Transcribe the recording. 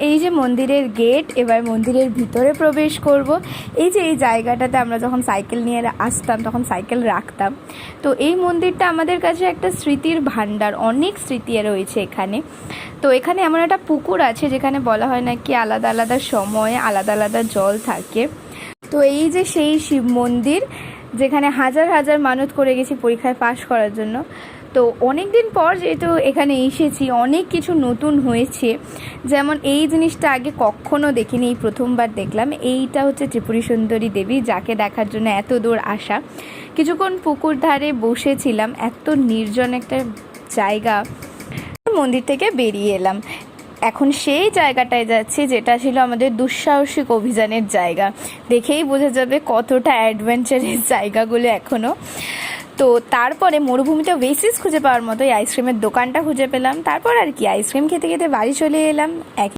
এই যে মন্দিরের গেট, এবার মন্দিরের ভিতরে প্রবেশ করব। এই যে এই জায়গাটাতে আমরা যখন সাইকেল নিয়ে আসতাম তখন সাইকেল রাখতাম। তো এই মন্দিরটা আমাদের কাছে একটা স্মৃতির ভাণ্ডার, অনেক স্মৃতি রয়েছে এখানে। তো এখানে এমন একটা পুকুর আছে যেখানে বলা হয় নাকি আলাদা আলাদা সময়ে আলাদা আলাদা জল থাকে। তো এই যে সেই শিব মন্দির যেখানে হাজার হাজার মানত করে গেছি পরীক্ষায় পাশ করার জন্য। তো অনেক দিন পর যেহেতু এখানে এসেছি, অনেক কিছু নতুন হয়েছে। যেমন এই জিনিসটা আগে কখনো দেখিনি, এই প্রথমবার দেখলাম। এইটা হচ্ছে ত্রিপুরী সুন্দরী দেবী, যাকে দেখার জন্য এত দূর আসা। কিছুক্ষণ পুকুর ধারে বসেছিলাম, এত নির্জন একটা জায়গা। মন্দির থেকে বেরিয়ে এলাম, এখন সেই জায়গাটায় যাচ্ছি যেটা ছিল আমাদের দুঃসাহসিক অভিযানের জায়গা। দেখেই বোঝা যাবে কতটা অ্যাডভেঞ্চারের জায়গাগুলো এখনও। তো তারপরে মরুভূমিতে ওয়েসিস খুঁজে পাওয়ার মতো এই আইসক্রিমের দোকানটা খুঁজে পেলাম। তারপর আর কি, আইসক্রিম খেতে খেতে বাড়ি চলে এলাম।